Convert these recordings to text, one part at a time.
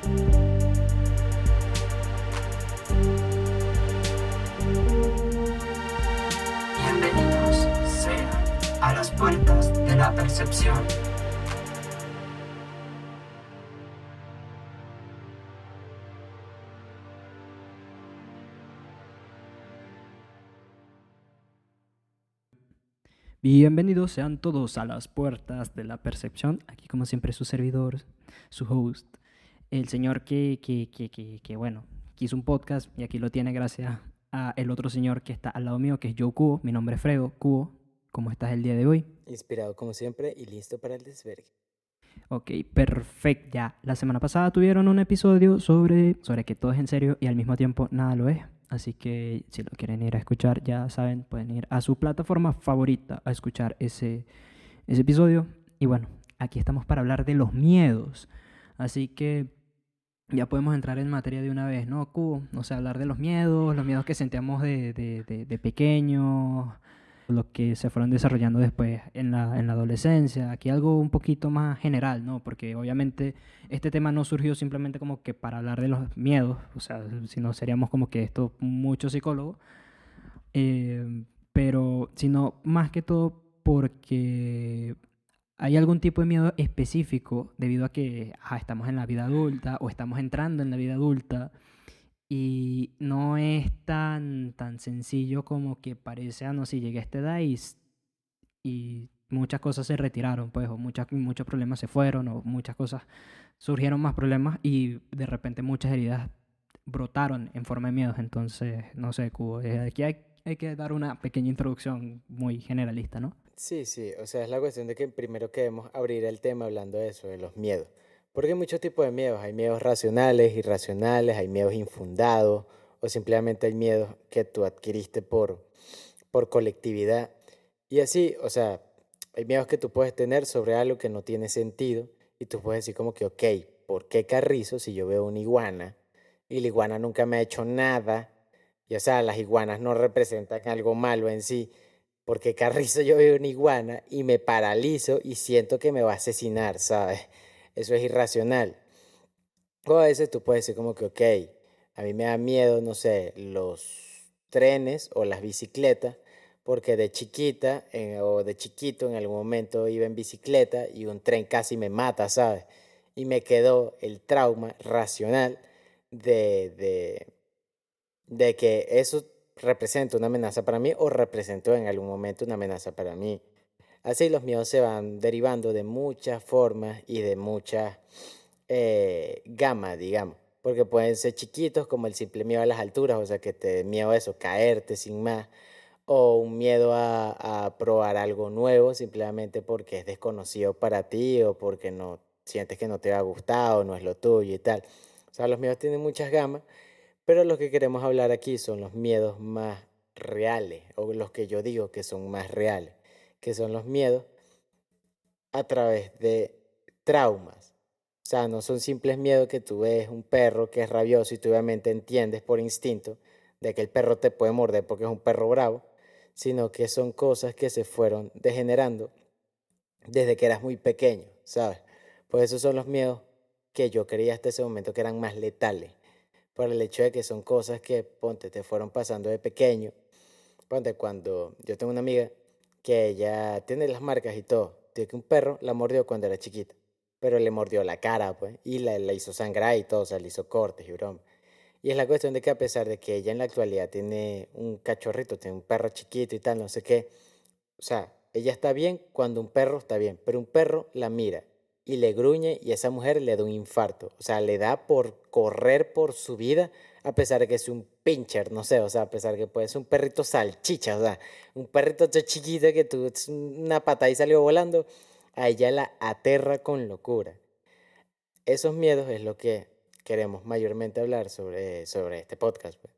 Bienvenidos sean a las puertas de la percepción. Bienvenidos sean todos a las puertas de la percepción. Aquí como siempre su servidor, su host, el señor que bueno, quiso un podcast y aquí lo tiene gracias a el otro señor que está al lado mío, que es Joe Cubo. Mi nombre es Fredo. Cubo, ¿cómo estás el día de hoy? Inspirado como siempre y listo para el desvergue. Ok, perfecto. Ya, la semana pasada tuvieron un episodio sobre que todo es en serio y al mismo tiempo nada lo es. Así que si lo quieren ir a escuchar, ya saben, pueden ir a su plataforma favorita a escuchar ese episodio. Y bueno, aquí estamos para hablar de los miedos. Así que ya podemos entrar en materia de una vez, ¿no, Cubo? O sea, hablar de los miedos que sentíamos de pequeños, los que se fueron desarrollando después en la adolescencia. Aquí algo un poquito más general, ¿no? Porque obviamente este tema no surgió simplemente como que para hablar de los miedos, o sea, si no seríamos como que esto muchos psicólogos, pero sino más que todo porque hay algún tipo de miedo específico debido a que estamos en la vida adulta o estamos entrando en la vida adulta y no es tan sencillo como que parece, no, si llegué a esta edad y muchas cosas se retiraron, pues, o muchos problemas se fueron, o muchas cosas surgieron más problemas y de repente muchas heridas brotaron en forma de miedos. Entonces, no sé, Cubo, aquí hay que dar una pequeña introducción muy generalista, ¿no? Sí, o sea, es la cuestión de que primero queremos abrir el tema hablando de eso, de los miedos. Porque hay muchos tipos de miedos. Hay miedos racionales, irracionales, hay miedos infundados, o simplemente hay miedos que tú adquiriste por colectividad. Y así, o sea, hay miedos que tú puedes tener sobre algo que no tiene sentido y tú puedes decir como que, ok, ¿por qué carrizo si yo veo una iguana y la iguana nunca me ha hecho nada? Y o sea, las iguanas no representan algo malo en sí. Porque carrizo yo veo una iguana y me paralizo y siento que me va a asesinar, ¿sabes? Eso es irracional. O a veces tú puedes decir como que, ok, a mí me da miedo, no sé, los trenes o las bicicletas, porque de chiquita o de chiquito en algún momento iba en bicicleta y un tren casi me mata, ¿sabes? Y me quedó el trauma racional de, de, de que eso representa una amenaza para mí o representó en algún momento una amenaza para mí. Así los miedos se van derivando de muchas formas y de muchas gamas, digamos. Porque pueden ser chiquitos como el simple miedo a las alturas, o sea que te dé miedo a eso, caerte sin más. O un miedo a probar algo nuevo simplemente porque es desconocido para ti o porque no sientes que no te ha gustado, no es lo tuyo y tal. O sea, los miedos tienen muchas gamas, pero lo que queremos hablar aquí son los miedos más reales, o los que yo digo que son más reales, que son los miedos a través de traumas. O sea, no son simples miedos que tú ves un perro que es rabioso y tú obviamente entiendes por instinto de que el perro te puede morder porque es un perro bravo, sino que son cosas que se fueron degenerando desde que eras muy pequeño, ¿sabes? Pues esos son los miedos que yo creía hasta ese momento que eran más letales, por el hecho de que son cosas que, ponte, te fueron pasando de pequeño. Ponte, cuando yo tengo una amiga que ella tiene las marcas y todo, tiene que un perro la mordió cuando era chiquita, pero le mordió la cara, pues, y la hizo sangrar y todo, o sea, le hizo cortes y broma. Y es la cuestión de que a pesar de que ella en la actualidad tiene un cachorrito, tiene un perro chiquito y tal, no sé qué, o sea, ella está bien cuando un perro está bien, pero un perro la mira y le gruñe y esa mujer le da un infarto. O sea, le da por correr por su vida a pesar de que es un pincher, no sé, o sea, a pesar de que puede ser un perrito salchicha, o sea, un perrito chiquito que tú una pata y salió volando, a ella la aterra con locura. Esos miedos es lo que queremos mayormente hablar sobre este podcast, pues,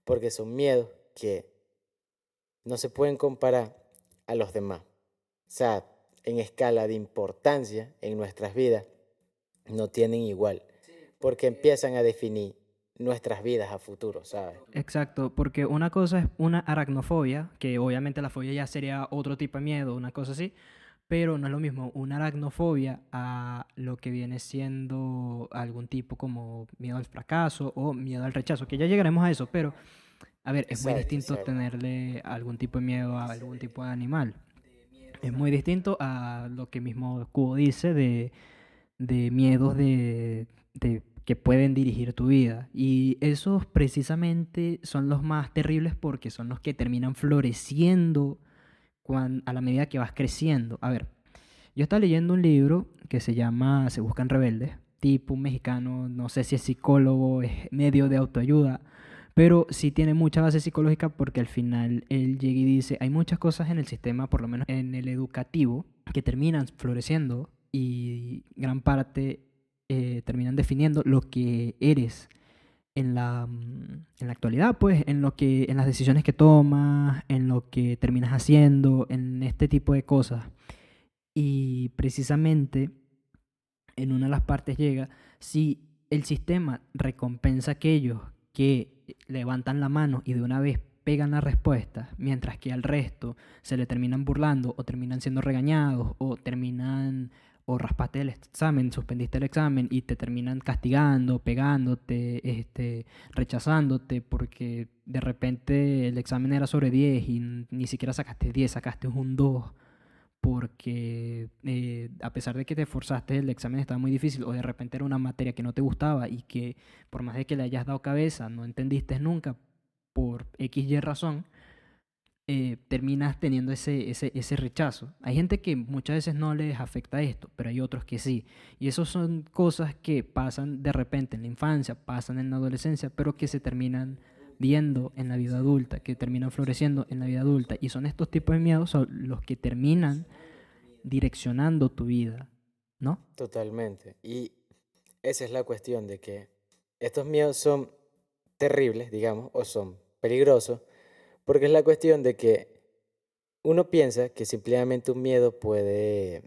porque son miedos que no se pueden comparar a los demás. O sea, en escala de importancia en nuestras vidas, no tienen igual, porque empiezan a definir nuestras vidas a futuro, ¿sabes? Exacto, porque una cosa es una aracnofobia, que obviamente la fobia ya sería otro tipo de miedo, una cosa así, pero no es lo mismo una aracnofobia a lo que viene siendo algún tipo como miedo al fracaso o miedo al rechazo, que ya llegaremos a eso, pero a ver, es muy Exacto, distinto exacto. tenerle algún tipo de miedo a algún tipo de animal. Es muy distinto a lo que mismo Kubo dice de miedos de que pueden dirigir tu vida. Y esos precisamente son los más terribles porque son los que terminan floreciendo a la medida que vas creciendo. A ver, yo estaba leyendo un libro que se llama Se buscan rebeldes, tipo un mexicano, no sé si es psicólogo, es medio de autoayuda, pero sí tiene mucha base psicológica porque al final él llega y dice, hay muchas cosas en el sistema, por lo menos en el educativo, que terminan floreciendo y gran parte terminan definiendo lo que eres en la actualidad, pues, en las decisiones que tomas, en lo que terminas haciendo, en este tipo de cosas. Y precisamente en una de las partes llega, si el sistema recompensa a aquellos que levantan la mano y de una vez pegan la respuesta, mientras que al resto se le terminan burlando o terminan siendo regañados o terminan o raspaste el examen, suspendiste el examen y te terminan castigando, pegándote, rechazándote porque de repente el examen era sobre 10 y ni siquiera sacaste 10, sacaste un 2 porque a pesar de que te esforzaste, el examen estaba muy difícil o de repente era una materia que no te gustaba y que por más de que le hayas dado cabeza, no entendiste nunca por X y razón, terminas teniendo ese rechazo. Hay gente que muchas veces no les afecta esto, pero hay otros que sí. Y eso son cosas que pasan de repente en la infancia, pasan en la adolescencia, pero que se terminan viendo en la vida adulta, que terminan floreciendo en la vida adulta. Y son estos tipos de miedos son los que terminan direccionando tu vida, ¿no? Totalmente. Y esa es la cuestión de que estos miedos son terribles, digamos, o son peligrosos, porque es la cuestión de que uno piensa que simplemente un miedo puede,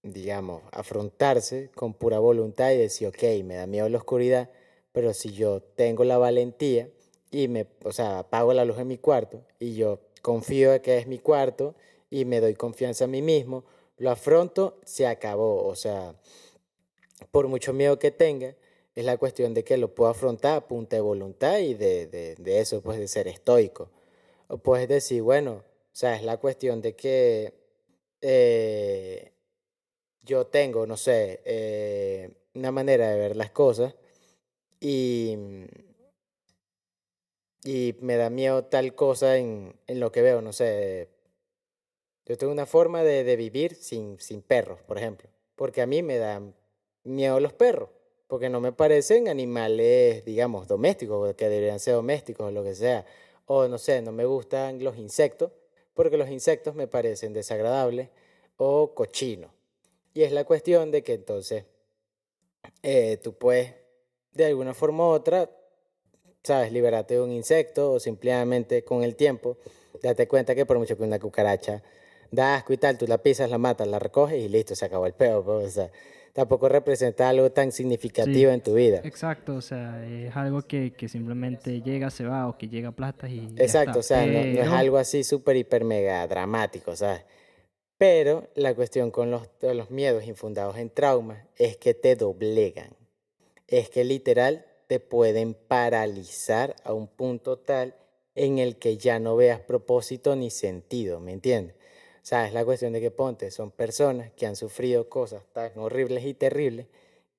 digamos, afrontarse con pura voluntad y decir, ok, me da miedo la oscuridad, pero si yo tengo la valentía y o sea, apago la luz en mi cuarto y yo confío en que es mi cuarto y me doy confianza a mí mismo, lo afronto, se acabó. O sea, por mucho miedo que tenga, es la cuestión de que lo puedo afrontar a punta de voluntad y de eso, pues de ser estoico. O puedes decir, bueno, o sea, es la cuestión de que eh, yo tengo, no sé, una manera de ver las cosas y, y me da miedo tal cosa en lo que veo, no sé. Yo tengo una forma de vivir sin perros, por ejemplo, porque a mí me dan miedo los perros, porque no me parecen animales, digamos, domésticos, que deberían ser domésticos o lo que sea. O no sé, no me gustan los insectos, porque los insectos me parecen desagradables o cochinos. Y es la cuestión de que entonces tú puedes, de alguna forma u otra, sabes, liberarte de un insecto o simplemente con el tiempo date cuenta que por mucho que una cucaracha da asco y tal, tú la pisas, la matas, la recoges y listo, se acabó el peo, pues, o sea, tampoco representa algo tan Sí, significativo en tu vida. exacto, o sea, es algo que simplemente llega, se va o que llega, aplastas y ya Exacto, o está. sea, no es Pero algo así súper, hiper, mega dramático, ¿sabes? Pero la cuestión con los miedos infundados en traumas es que te doblegan. Es que literal te pueden paralizar a un punto tal en el que ya no veas propósito ni sentido, ¿me entiendes? O sea, es la cuestión de que ponte, son personas que han sufrido cosas tan horribles y terribles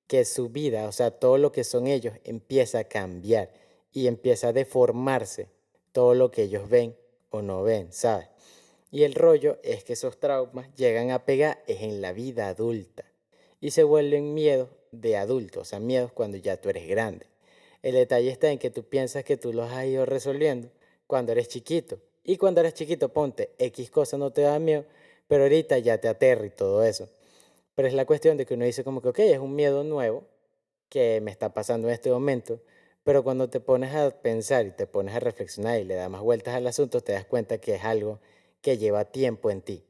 que su vida, o sea, todo lo que son ellos empieza a cambiar y empieza a deformarse todo lo que ellos ven o no ven, ¿sabes? Y el rollo es que esos traumas llegan a pegar es en la vida adulta y se vuelven miedos de adulto, o sea, miedos cuando ya tú eres grande. El detalle está en que tú piensas que tú los has ido resolviendo cuando eres chiquito. Y cuando eres chiquito, ponte, X cosa no te da miedo, pero ahorita ya te aterra y todo eso. Pero es la cuestión de que uno dice como que, ok, es un miedo nuevo que me está pasando en este momento, pero cuando te pones a pensar y te pones a reflexionar y le das más vueltas al asunto, te das cuenta que es algo que lleva tiempo en ti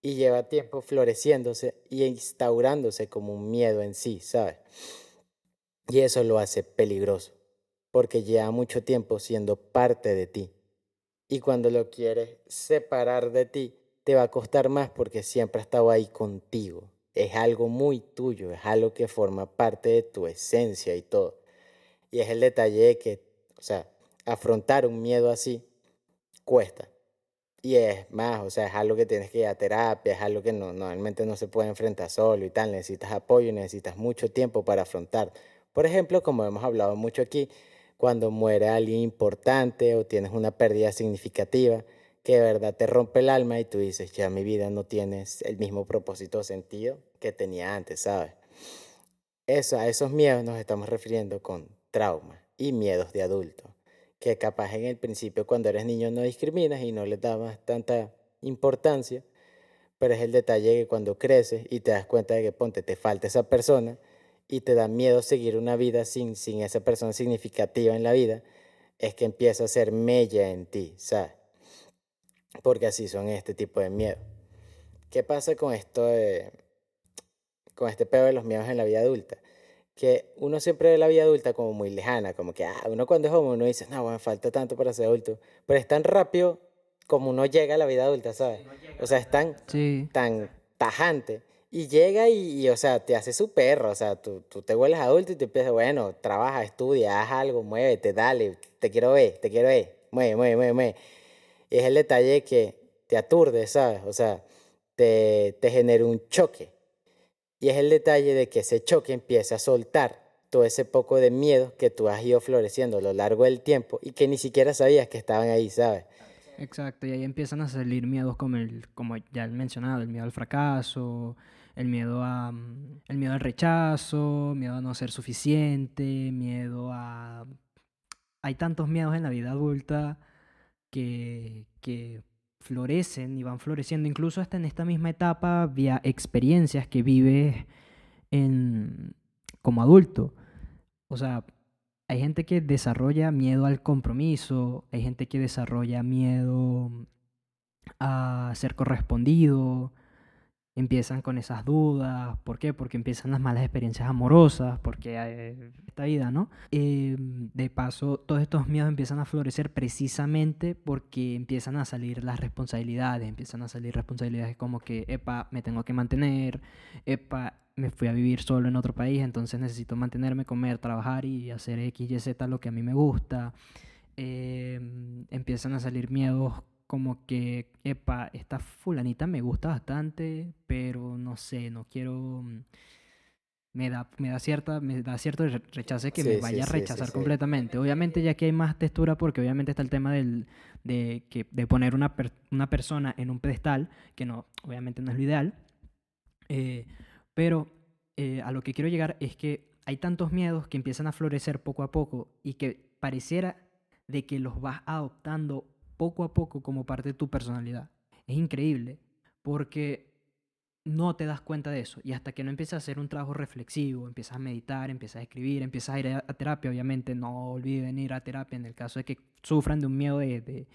y lleva tiempo floreciéndose y instaurándose como un miedo en sí, ¿sabes? Y eso lo hace peligroso, porque lleva mucho tiempo siendo parte de ti. Y cuando lo quieres separar de ti, te va a costar más porque siempre ha estado ahí contigo. Es algo muy tuyo, es algo que forma parte de tu esencia y todo. Y es el detalle de que, o sea, afrontar un miedo así cuesta. Y es más, o sea, es algo que tienes que ir a terapia, es algo que normalmente no se puede enfrentar solo y tal. Necesitas apoyo y necesitas mucho tiempo para afrontar. Por ejemplo, como hemos hablado mucho aquí, cuando muere alguien importante o tienes una pérdida significativa que de verdad te rompe el alma y tú dices, ya mi vida no tiene el mismo propósito o sentido que tenía antes, ¿sabes? Eso, a esos miedos nos estamos refiriendo con traumas y miedos de adulto, que capaz en el principio cuando eres niño no discriminas y no le dabas tanta importancia, pero es el detalle que cuando creces y te das cuenta de que ponte, te falta esa persona y te da miedo seguir una vida sin esa persona significativa en la vida, es que empieza a ser mella en ti, ¿sabes? Porque así son este tipo de miedos. ¿Qué pasa con con este pedo de los miedos en la vida adulta? Que uno siempre ve la vida adulta como muy lejana, como que uno cuando es joven uno dice, no, bueno, falta tanto para ser adulto, pero es tan rápido como uno llega a la vida adulta, ¿sabes? O sea, es Sí, tan tajante y llega o sea, te hace su perro, o sea, tú te vuelves adulto y te empiezas, bueno, trabaja, estudia, haz algo, muévete, dale, te quiero ver, mueve, mueve, mueve, mueve. Y es el detalle que te aturde, ¿sabes? O sea, te genera un choque. Y es el detalle de que ese choque empieza a soltar todo ese poco de miedo que tú has ido floreciendo a lo largo del tiempo y que ni siquiera sabías que estaban ahí, ¿sabes? exacto. Y ahí empiezan a salir miedos como como ya he mencionado, el miedo al fracaso, el miedo al rechazo, miedo a no ser suficiente, miedo a... Hay tantos miedos en la vida adulta que florecen y van floreciendo, incluso hasta en esta misma etapa, vía experiencias que vives en, como adulto. O sea, hay gente que desarrolla miedo al compromiso, hay gente que desarrolla miedo a ser correspondido, empiezan con esas dudas. ¿Por qué? Porque empiezan las malas experiencias amorosas, porque esta vida, ¿no? De paso, todos estos miedos empiezan a florecer precisamente porque empiezan a salir las responsabilidades, empiezan a salir responsabilidades como que, epa, me tengo que mantener, epa, me fui a vivir solo en otro país, entonces necesito mantenerme, comer, trabajar y hacer X, Y, Z, lo que a mí me gusta. Empiezan a salir miedos como que, epa, esta fulanita me gusta bastante, pero no sé, no quiero, me da cierto rechazo que me Sí, sí, vaya a sí, sí, rechazar sí. completamente. Obviamente ya que hay más textura porque obviamente está el tema de poner una persona en un pedestal, que no, obviamente no es lo ideal, eh, pero a lo que quiero llegar es que hay tantos miedos que empiezan a florecer poco a poco y que pareciera de que los vas adoptando poco a poco como parte de tu personalidad. Es increíble porque no te das cuenta de eso y hasta que no empiezas a hacer un trabajo reflexivo, empiezas a meditar, empiezas a escribir, empiezas a ir a terapia, obviamente no olviden ir a terapia en el caso de que sufran de un miedo de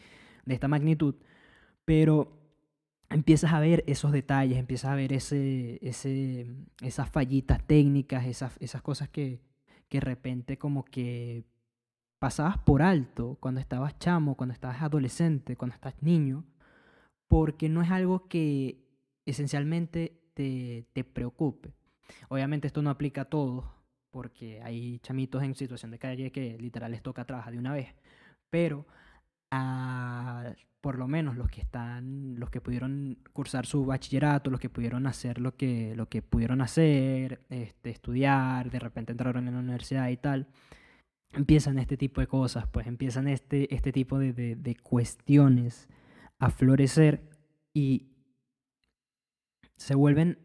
esta magnitud, pero empiezas a ver esos detalles, empiezas a ver esas fallitas técnicas, esas cosas que de repente como que pasabas por alto cuando estabas chamo, cuando estabas adolescente, cuando estás niño, porque no es algo que esencialmente te preocupe. Obviamente esto no aplica a todos, porque hay chamitos en situación de calle que literal les toca trabajar de una vez, pero por lo menos los que pudieron cursar su bachillerato, los que pudieron hacer lo que pudieron hacer, estudiar, de repente entraron en la universidad y tal, empiezan este tipo de cosas, pues empiezan este tipo de cuestiones a florecer y se vuelven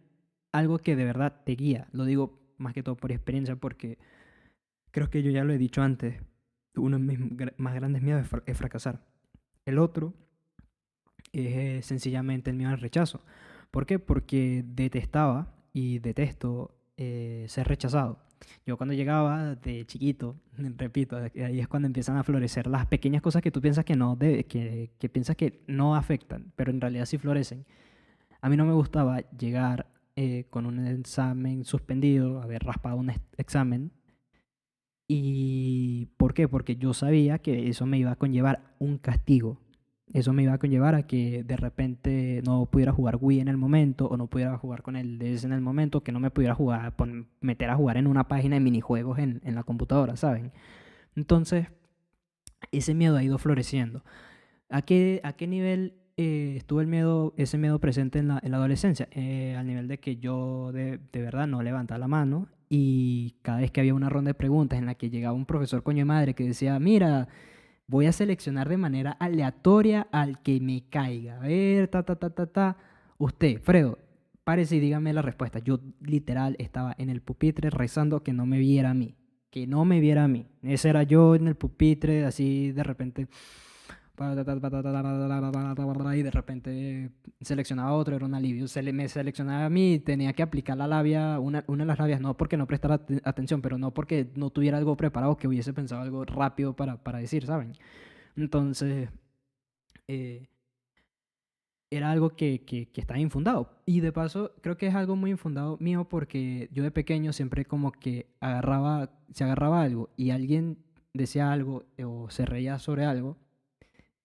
algo que de verdad te guía. Lo digo más que todo por experiencia porque creo que yo ya lo he dicho antes, uno de mis más grandes miedos es fracasar. El otro es sencillamente el miedo al rechazo. ¿Por qué? Porque detestaba y detesto ser rechazado. Yo cuando llegaba de chiquito, repito, ahí es cuando empiezan a florecer las pequeñas cosas que tú piensas que no que piensas que no afectan, pero en realidad sí florecen. A mí no me gustaba llegar con un examen suspendido, haber raspado un examen. ¿Y por qué? Porque yo sabía que eso me iba a conllevar un castigo. Eso me iba a conllevar a que de repente no pudiera jugar Wii en el momento, o no pudiera jugar con el DS en el momento, que no me pudiera meter a jugar en una página de minijuegos en la computadora, ¿saben? Entonces, ese miedo ha ido floreciendo. ¿A qué nivel estuvo ese miedo presente en la adolescencia? Al nivel de que yo de verdad no levantaba la mano, y cada vez que había una ronda de preguntas en la que llegaba un profesor coño de madre que decía, mira, voy a seleccionar de manera aleatoria al que me caiga. A ver, ta. Usted, Fredo, párese y dígame la respuesta. Yo literal estaba en el pupitre rezando que no me viera a mí. Que no me viera a mí. Ese era yo en el pupitre, así de repente. Y de repente seleccionaba otro, era un alivio. Me seleccionaba a mí, tenía que aplicar la labia, una de las labias, no porque no prestara atención, pero no porque no tuviera algo preparado, que hubiese pensado algo rápido para decir, ¿saben? Entonces, eh, era algo que estaba infundado. Y de paso, creo que es algo muy infundado mío, porque yo de pequeño siempre como que se agarraba algo y alguien decía algo o se reía sobre algo,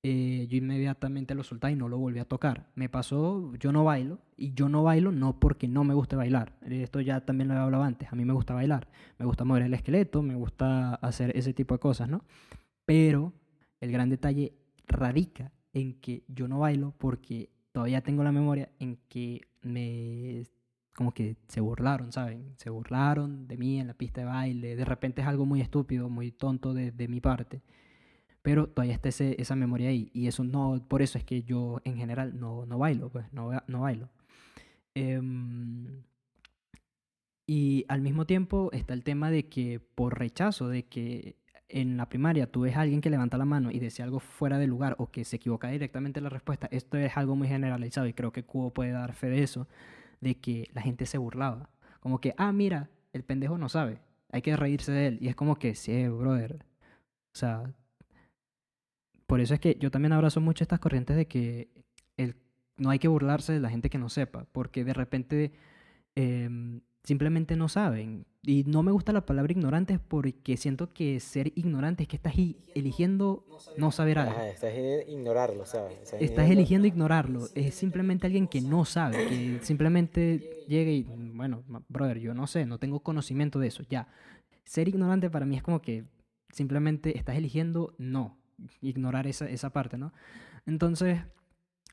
yo inmediatamente lo soltaba y no lo volví a tocar. Me pasó, yo no bailo, y yo no bailo no porque no me guste bailar. Esto ya también lo he hablado antes. A mí me gusta bailar, me gusta mover el esqueleto, me gusta hacer ese tipo de cosas, ¿no? Pero el gran detalle radica en que yo no bailo porque todavía tengo la memoria en que como que se burlaron, ¿saben? Se burlaron de mí en la pista de baile. De repente es algo muy estúpido, muy tonto de mi parte, pero todavía está esa memoria ahí. Y eso no, por eso es que yo en general no bailo, pues no bailo. Em, y al mismo tiempo está el tema de que por rechazo, de que en la primaria tú ves a alguien que levanta la mano y decía algo fuera de lugar, o que se equivoca directamente en la respuesta. Esto es algo muy generalizado y creo que Cubo puede dar fe de eso, de que la gente se burlaba. Como que, mira, el pendejo no sabe, hay que reírse de él. Y es como que, sí, brother. O sea, por eso es que yo también abrazo mucho estas corrientes de que el, no hay que burlarse de la gente que no sepa, porque de repente simplemente no saben. Y no me gusta la palabra ignorante, porque siento que ser ignorante es que estás eligiendo no saber algo. Ajá, estás en ignorarlo, ¿sabes? Estás Estás eligiendo. eligiendo ignorarlo. Es simplemente alguien que no sabe, que simplemente llega y, bueno, brother, yo no sé, no tengo conocimiento de eso. Ya, ser ignorante para mí es como que simplemente estás eligiendo no ignorar esa parte, ¿no? Entonces,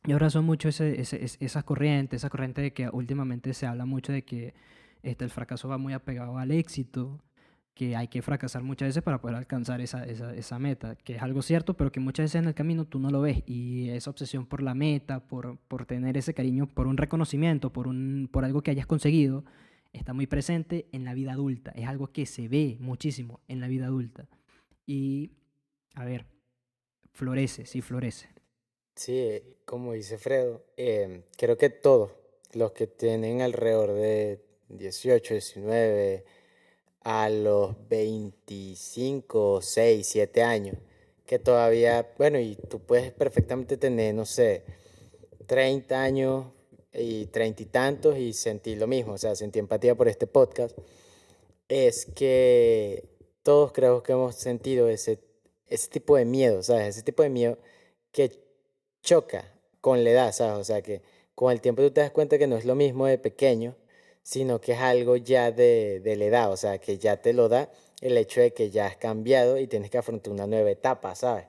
yo abrazo mucho esa corriente de que últimamente se habla mucho de que el fracaso va muy apegado al éxito, que hay que fracasar muchas veces para poder alcanzar esa meta, que es algo cierto, pero que muchas veces en el camino tú no lo ves, y esa obsesión por la meta, por tener ese cariño, por un reconocimiento, por algo que hayas conseguido, está muy presente en la vida adulta, es algo que se ve muchísimo en la vida adulta. Y, a ver, florece, sí florece. Sí, como dice Fredo, creo que todos los que tienen alrededor de 18, 19, a los 25, 6, 7 años, que todavía, bueno, y tú puedes perfectamente tener, no sé, 30 años y 30 y tantos y sentir lo mismo, o sea, sentir empatía por este podcast, es que todos creo que hemos sentido ese tipo de miedo, ¿sabes? Ese tipo de miedo que choca con la edad, ¿sabes? O sea, que con el tiempo tú te das cuenta que no es lo mismo de pequeño, sino que es algo ya de la edad, o sea, que ya te lo da el hecho de que ya has cambiado y tienes que afrontar una nueva etapa, ¿sabes?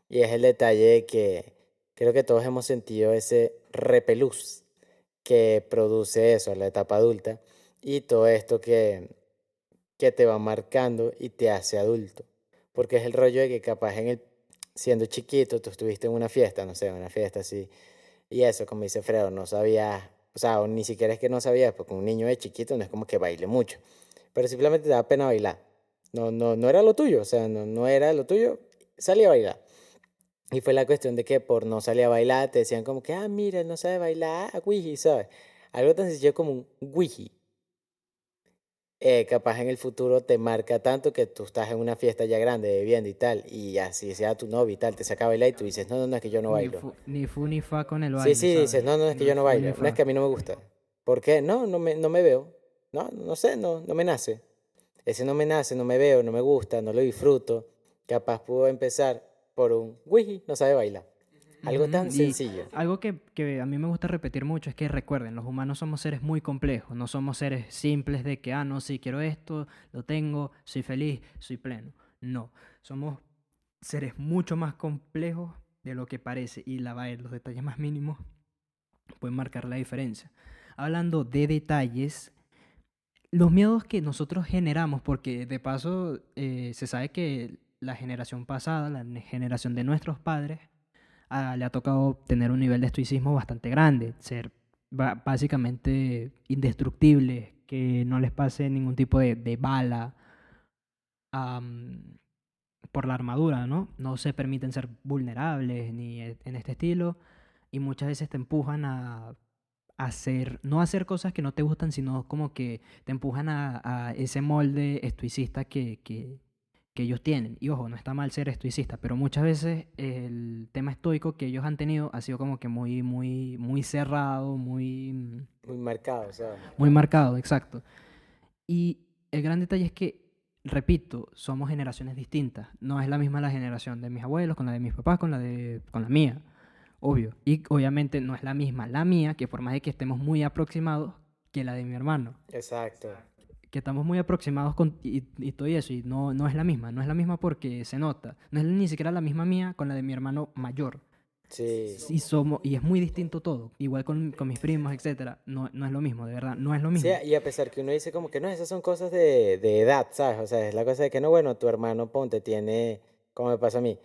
Y es el detalle de que creo que todos hemos sentido ese repelús que produce eso, la etapa adulta, y todo esto que te va marcando y te hace adulto. Porque es el rollo de que capaz siendo chiquito tú estuviste en una fiesta, no sé, una fiesta así, y eso, como dice Fredo, no sabías, o sea, o ni siquiera es que no sabías, porque un niño de chiquito no es como que baile mucho, pero simplemente te da pena bailar. No era lo tuyo, o sea, no era lo tuyo, salí a bailar. Y fue la cuestión de que por no salir a bailar te decían como que, mira, no sabe bailar, wiji, ¿sabes? Algo tan sencillo como un wiji, capaz en el futuro te marca tanto que tú estás en una fiesta ya grande, bebiendo y tal, y así sea tu novio y tal, te saca a bailar y tú dices, no, es que yo no bailo. Ni fu ni fa con el Sí, baile, sí, dices, ¿sabes? no, es que Ni yo no fu ni bailo, no es fa. que a mí no me gusta. ¿Por qué? No me veo. No sé, no me nace. Ese no me nace, no me veo, no me gusta, no lo disfruto. Capaz puedo empezar por un wiji, no sabe bailar. Algo Ujú. tan Y sencillo. algo que a mí me gusta repetir mucho es que recuerden, los humanos somos seres muy complejos, no somos seres simples de que, no, sí, quiero esto, lo tengo, soy feliz, soy pleno. No, somos seres mucho más complejos de lo que parece y los detalles más mínimos pueden marcar la diferencia. Hablando de detalles, los miedos que nosotros generamos, porque de paso se sabe que la generación pasada, generación de nuestros padres, le ha tocado tener un nivel de estoicismo bastante grande, ser básicamente indestructibles, que no les pase ningún tipo de bala am, por la armadura, ¿no? No se permiten ser vulnerables ni en este estilo y muchas veces te empujan a hacer, no hacer cosas que no te gustan, sino como que te empujan a ese molde estoicista que ellos tienen. Y ojo, no está mal ser estoicista, pero muchas veces el tema estoico que ellos han tenido ha sido como que muy cerrado, Muy marcado, ¿sabes? muy marcado, exacto. Y el gran detalle es que, repito, somos generaciones distintas. No es la misma la generación de mis abuelos con la de mis papás, con la mía, obvio. Y obviamente no es la misma la mía, que por más de que estemos muy aproximados, que la de mi hermano. Exacto. Que estamos muy aproximados y todo eso, y no es la misma. No es la misma porque se nota. No es ni siquiera la misma mía con la de mi hermano mayor. Sí. Y es muy distinto todo. Igual con mis primos, etcétera. No es lo mismo, de verdad, no es lo Sí, mismo. y a pesar que uno dice como que no, esas son cosas de edad, ¿sabes? O sea, es la cosa de que no, bueno, tu hermano, ponte, tiene, como me pasa a mí,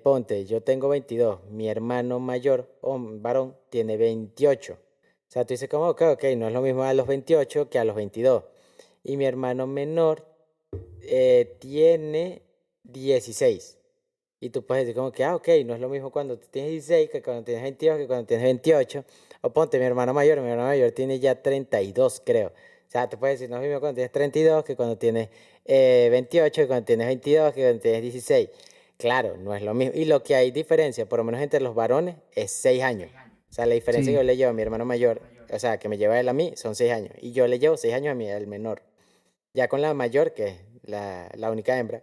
ponte, yo tengo 22, mi hermano mayor, o varón, tiene 28. O sea, tú dices como, ok, ok, no es lo mismo a los 28 que a los 22. Y mi hermano menor tiene 16. Y tú puedes decir como que, ok, no es lo mismo cuando tú tienes 16 que cuando tienes 22 que cuando tienes 28. O ponte, mi hermano mayor tiene ya 32 creo. O sea, te puedes decir, no es lo mismo cuando tienes 32 que cuando tienes 28, que cuando tienes 22, que cuando tienes 16. Claro, no es lo mismo. Y lo que hay diferencia, por lo menos entre los varones, es 6 años. O sea, la diferencia que Sí. yo le llevo a mi hermano mayor, o sea, que me lleva él a mí, son 6 años. Y yo le llevo 6 años a mi, al menor. Ya con la mayor, que es la única hembra,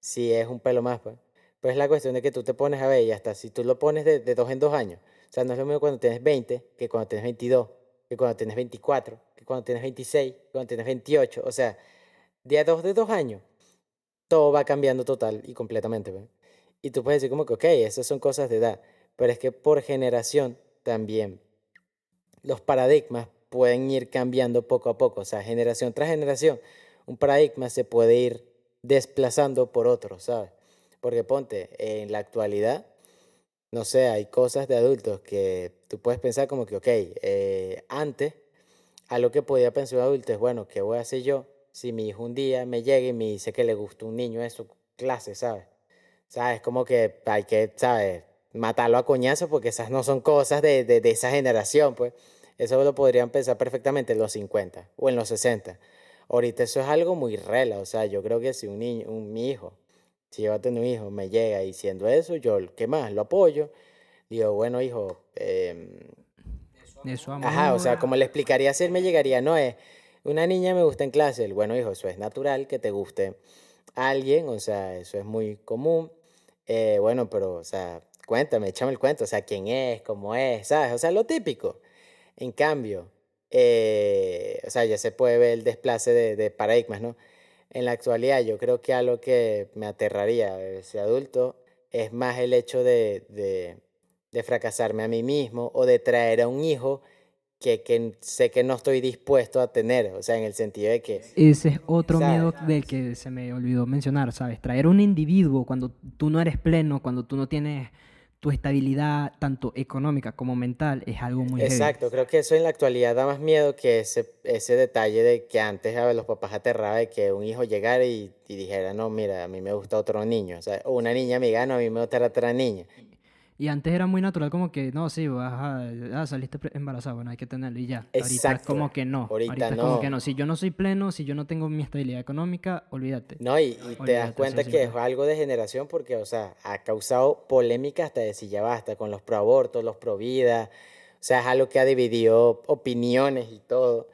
sí es un pelo más, pues. Pues es la cuestión de que tú te pones a ver y hasta si tú lo pones de 2 en 2 años. O sea, no es lo mismo cuando tienes 20 que cuando tienes 22, que cuando tienes 24, que cuando tienes 26, que cuando tienes 28. O sea, de 2 años, todo va cambiando total y completamente, pues. Y tú puedes decir como que, ok, esas son cosas de edad. Pero es que por generación también los paradigmas pueden ir cambiando poco a poco, o sea, generación tras generación, un paradigma se puede ir desplazando por otro, ¿sabes? Porque ponte, en la actualidad, no sé, hay cosas de adultos que tú puedes pensar como que, ok, antes, a lo que podía pensar un adulto es, bueno, ¿qué voy a hacer yo si mi hijo un día me llega y me dice que le gusta un niño en su clase, ¿sabes? ¿Sabes? Como que hay que, ¿sabes? Matarlo a coñazo porque esas no son cosas de esa generación, pues. Eso lo podrían pensar perfectamente en los 50 o en los 60. Ahorita eso es algo muy rela, o sea, yo creo que si un niño, mi hijo, si yo voy a tener un hijo, me llega diciendo eso, yo, ¿qué más? Lo apoyo. Digo, bueno, hijo, De su ajá, o amor. sea, como le explicaría si él me llegaría, no es, una niña me gusta en clase, el bueno, hijo, eso es natural que te guste alguien, o sea, eso es muy común. Bueno, pero, o sea, cuéntame, échame el cuento, o sea, quién es, cómo es, ¿sabes? O sea, lo típico. En cambio, o sea, ya se puede ver el desplace de paradigmas, ¿no? En la actualidad, yo creo que algo que me aterraría de ser adulto es más el hecho de fracasarme a mí mismo o de traer a un hijo que sé que no estoy dispuesto a tener, o sea, en el sentido de que, Ese es otro ¿sabes? miedo del que se me olvidó mencionar, ¿sabes? Traer un individuo cuando tú no eres pleno, cuando tú no tienes tu estabilidad tanto económica como mental, es algo muy heavy. Exacto, creo que eso en la actualidad da más miedo que ese detalle de que antes a ver, los papás aterraban de que un hijo llegara y dijera, no, mira, a mí me gusta otro niño, o sea, o una niña me diga, no, a mí me gusta otra niña. Y antes era muy natural como que, no, sí, saliste embarazada, bueno, hay que tenerlo y ya. Ahorita es Exacto, como que no, ahorita ahorita es como que no. no. Si yo no soy pleno, si yo no tengo mi estabilidad económica, olvídate, No, y te das olvídate, así de cuenta que es simple. algo de generación porque, o sea, ha causado polémica hasta de si ya basta, con los pro abortos, los pro vida, o sea, es algo que ha dividido opiniones y todo.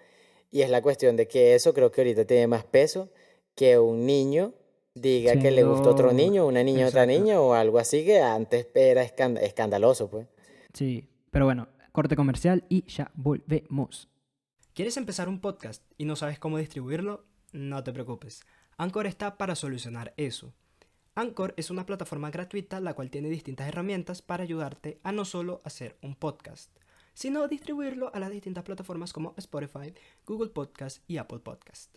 Y es la cuestión de que eso creo que ahorita tiene más peso que un niño diga que le gusta a otro siendo... niño, una niña a otra Exacto. niña o algo así que antes era escandaloso, pues. Sí, pero bueno, corte comercial y ya volvemos. ¿Quieres empezar un podcast y no sabes cómo distribuirlo? No te preocupes. Anchor está para solucionar eso. Anchor es una plataforma gratuita la cual tiene distintas herramientas para ayudarte a no solo hacer un podcast, sino distribuirlo a las distintas plataformas como Spotify, Google Podcast y Apple Podcast.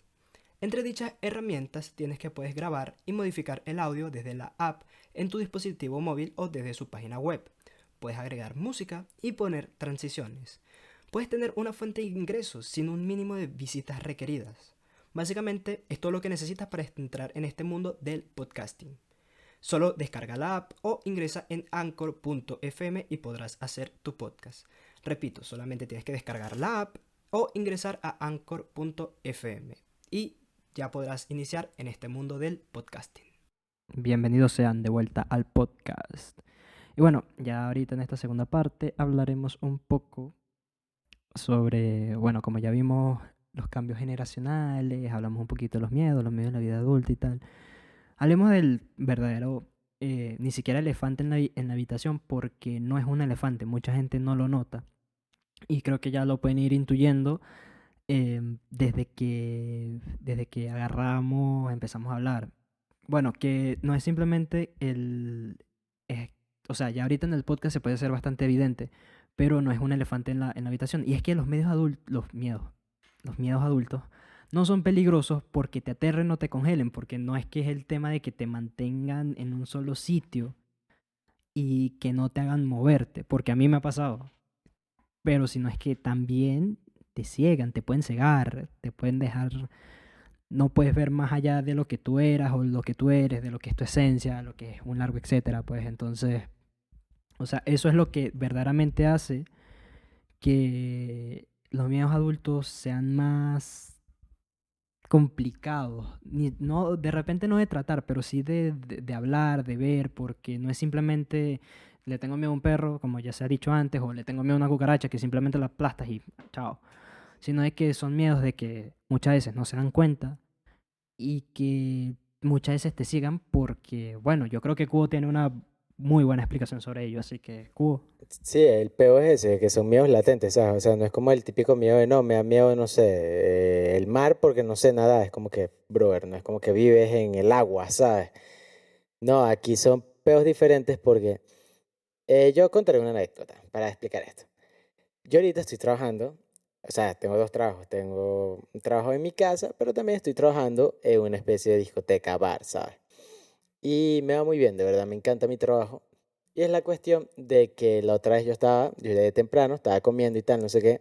Entre dichas herramientas tienes que puedes grabar y modificar el audio desde la app en tu dispositivo móvil o desde su página web. Puedes agregar música y poner transiciones. Puedes tener una fuente de ingresos sin un mínimo de visitas requeridas. Básicamente es todo lo que necesitas para entrar en este mundo del podcasting. Solo descarga la app o ingresa en anchor.fm y podrás hacer tu podcast. Repito, solamente tienes que descargar la app o ingresar a anchor.fm y ya podrás iniciar en este mundo del podcasting. Bienvenidos sean de vuelta al podcast. Y bueno, ya ahorita en esta segunda parte hablaremos un poco sobre, bueno, como ya vimos los cambios generacionales, hablamos un poquito de los miedos de la vida adulta y tal. Hablemos del verdadero, ni siquiera elefante en la habitación, porque no es un elefante, mucha gente no lo nota. Y creo que ya lo pueden ir intuyendo desde que agarramos, empezamos a hablar. Bueno, que no es simplemente o sea, ya ahorita en el podcast se puede ser bastante evidente, pero no es un elefante en la habitación. Y es que los miedos adultos no son peligrosos porque te aterren o te congelen, porque no es que es el tema de que te mantengan en un solo sitio y que no te hagan moverte, porque a mí me ha pasado. Pero si no es que también te ciegan, te pueden cegar, te pueden dejar, no puedes ver más allá de lo que tú eras o lo que tú eres, de lo que es tu esencia, lo que es un largo etcétera, pues entonces, o sea, eso es lo que verdaderamente hace que los miedos adultos sean más complicados, no, de repente no de tratar, pero sí de hablar, de ver, porque no es simplemente le tengo miedo a un perro, como ya se ha dicho antes, o le tengo miedo a una cucaracha que simplemente la aplastas y chao, sino es que son miedos de que muchas veces no se dan cuenta y que muchas veces te sigan porque, bueno, yo creo que Cubo tiene una muy buena explicación sobre ello, así que Cubo. Sí, el peor es ese, que son miedos latentes, ¿sabes? O sea, no es como el típico miedo de no, me da miedo, no sé, el mar porque no sé nada, es como que, brother, no es como que vives en el agua, ¿sabes? No, aquí son peos diferentes porque yo contaré una anécdota para explicar esto. Yo ahorita estoy trabajando, o sea, tengo dos trabajos. Tengo un trabajo en mi casa, pero también estoy trabajando en una especie de discoteca bar, ¿sabes? Y me va muy bien, de verdad, me encanta mi trabajo. Y es la cuestión de que la otra vez yo llegué temprano, estaba comiendo y tal, no sé qué.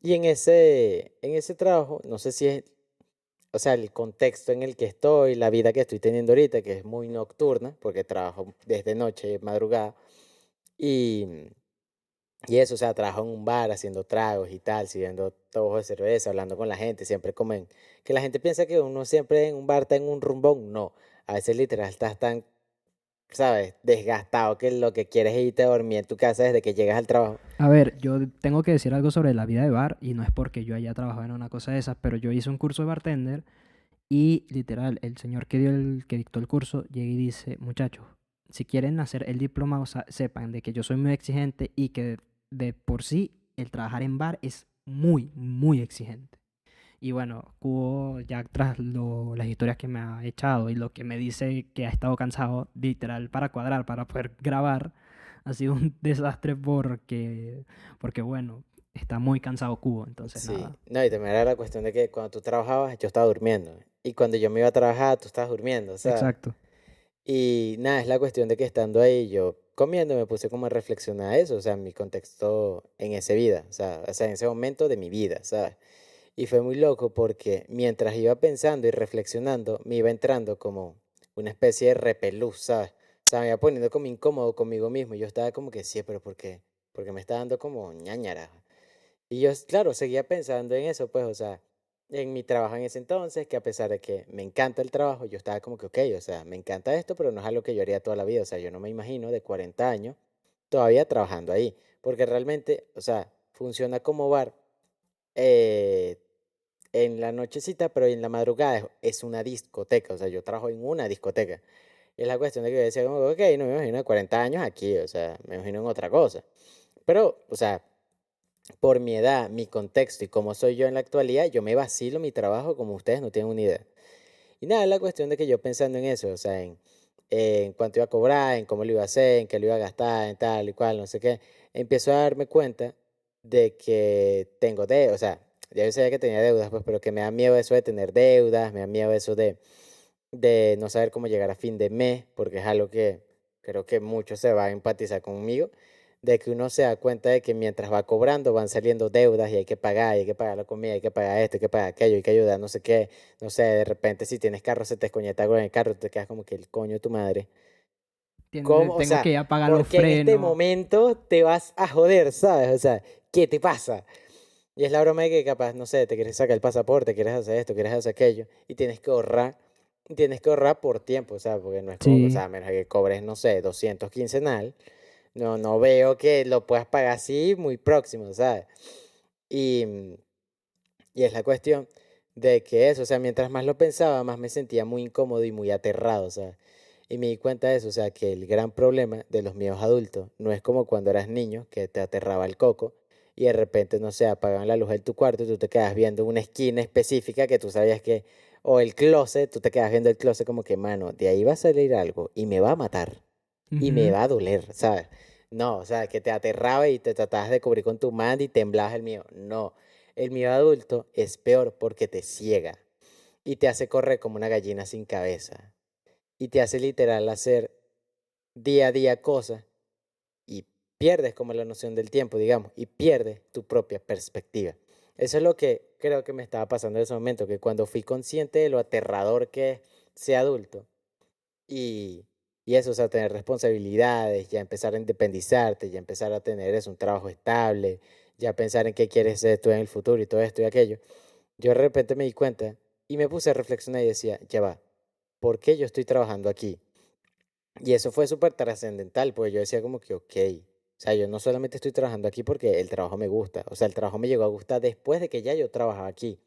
Y en ese trabajo, no sé si es, o sea, el contexto en el que estoy, la vida que estoy teniendo ahorita, que es muy nocturna, porque trabajo desde noche, madrugada. Y y eso, o sea, trabajo en un bar haciendo tragos y tal, sirviendo tojos de cerveza, hablando con la gente, siempre comen. Que la gente piensa que uno siempre en un bar está en un rumbón. No, a veces literal estás tan, ¿sabes? Desgastado que lo que quieres es irte a dormir en tu casa desde que llegas al trabajo. A ver, yo tengo que decir algo sobre la vida de bar y no es porque yo haya trabajado en una cosa de esas, pero yo hice un curso de bartender y literal, el señor que dictó el curso llega y dice, muchachos, si quieren hacer el diploma, sepan de que yo soy muy exigente y que de por sí el trabajar en bar es muy, muy exigente. Y bueno, Cubo, ya tras las historias que me ha echado y lo que me dice que ha estado cansado, literal, para cuadrar, para poder grabar, ha sido un desastre porque bueno, está muy cansado Cubo, entonces Sí, nada. no, y también era la cuestión de que cuando tú trabajabas, yo estaba durmiendo. Y cuando yo me iba a trabajar, tú estabas durmiendo, ¿sabes? Exacto. Y nada, es la cuestión de que estando ahí, yo comiendo, me puse como a reflexionar eso, o sea, mi contexto en esa vida, o sea, en ese momento de mi vida, ¿sabes? Y fue muy loco porque mientras iba pensando y reflexionando, me iba entrando como una especie de repelús, ¿sabes? O sea, me iba poniendo como incómodo conmigo mismo. Y yo estaba como que, sí, pero ¿por qué? Porque me está dando como ñáñara. Y yo, claro, seguía pensando en eso, pues, o sea, en mi trabajo en ese entonces, que a pesar de que me encanta el trabajo, yo estaba como que, ok, o sea, me encanta esto, pero no es algo que yo haría toda la vida. O sea, yo no me imagino de 40 años todavía trabajando ahí. Porque realmente, o sea, funciona como bar. eh, en la nochecita, pero en la madrugada es una discoteca, o sea, yo trabajo en una discoteca. Es la cuestión de que yo decía como, ok, no me imagino de 40 años aquí, o sea, me imagino en otra cosa. Pero, o sea, por mi edad, mi contexto y cómo soy yo en la actualidad, yo me vacilo mi trabajo como ustedes no tienen una idea. Y nada, es la cuestión de que yo pensando en eso, o sea, en cuánto iba a cobrar, en cómo lo iba a hacer, en qué lo iba a gastar, en tal y cual, no sé qué, empiezo a darme cuenta de que tengo deudas, o sea, ya yo sabía que tenía deudas, pues, pero que me da miedo eso de tener deudas, me da miedo eso de no saber cómo llegar a fin de mes, porque es algo que creo que muchos se va a empatizar conmigo, de que uno se da cuenta de que mientras va cobrando van saliendo deudas y hay que pagar, y hay que pagar la comida, hay que pagar esto, hay que pagar aquello, hay que ayudar, no sé qué, no sé, de repente si tienes carro se te desconecta algo en el carro, te quedas como que el coño de tu madre. ¿Cómo? O Tengo sea, que ir a pagar los ¿por qué en este frenos. momento te vas a joder, sabes? O sea, ¿qué te pasa? Y es la broma de que capaz, no sé, te quieres sacar el pasaporte, quieres hacer esto, quieres hacer aquello, y tienes que ahorrar por tiempo, o sea, porque no es como, o Sí, sea, a menos que cobres, no sé, 200 quincenal, no veo que lo puedas pagar así muy próximo, ¿sabes? Y, y es la cuestión de que eso, o sea, mientras más lo pensaba, más me sentía muy incómodo y muy aterrado, ¿sabes? Y me di cuenta de eso, o sea, que el gran problema de los miedos adultos no es como cuando eras niño, que te aterraba el coco, y de repente, no sé, apagaban la luz de tu cuarto y tú te quedas viendo una esquina específica que tú sabías que, o el closet, tú te quedas viendo el closet como que, mano, de ahí va a salir algo y me va a matar y me ujú, va a doler, ¿sabes? No, o sea, que te aterraba y te tratabas de cubrir con tu mano y temblabas el miedo. No, el miedo adulto es peor porque te ciega y te hace correr como una gallina sin cabeza y te hace literal hacer día a día cosas y pierdes como la noción del tiempo, digamos, y pierdes tu propia perspectiva. Eso es lo que creo que me estaba pasando en ese momento, que cuando fui consciente de lo aterrador que es ser adulto, y, y eso, o sea, tener responsabilidades, ya empezar a independizarte, ya empezar a tener eso, un trabajo estable, ya pensar en qué quieres ser tú en el futuro y todo esto y aquello. Yo de repente me di cuenta y me puse a reflexionar y decía, ya va, ¿por qué yo estoy trabajando aquí? Y eso fue súper trascendental, porque yo decía como que, ok, o sea, yo no solamente estoy trabajando aquí porque el trabajo me gusta, o sea, el trabajo me llegó a gustar después de que ya yo trabajaba aquí,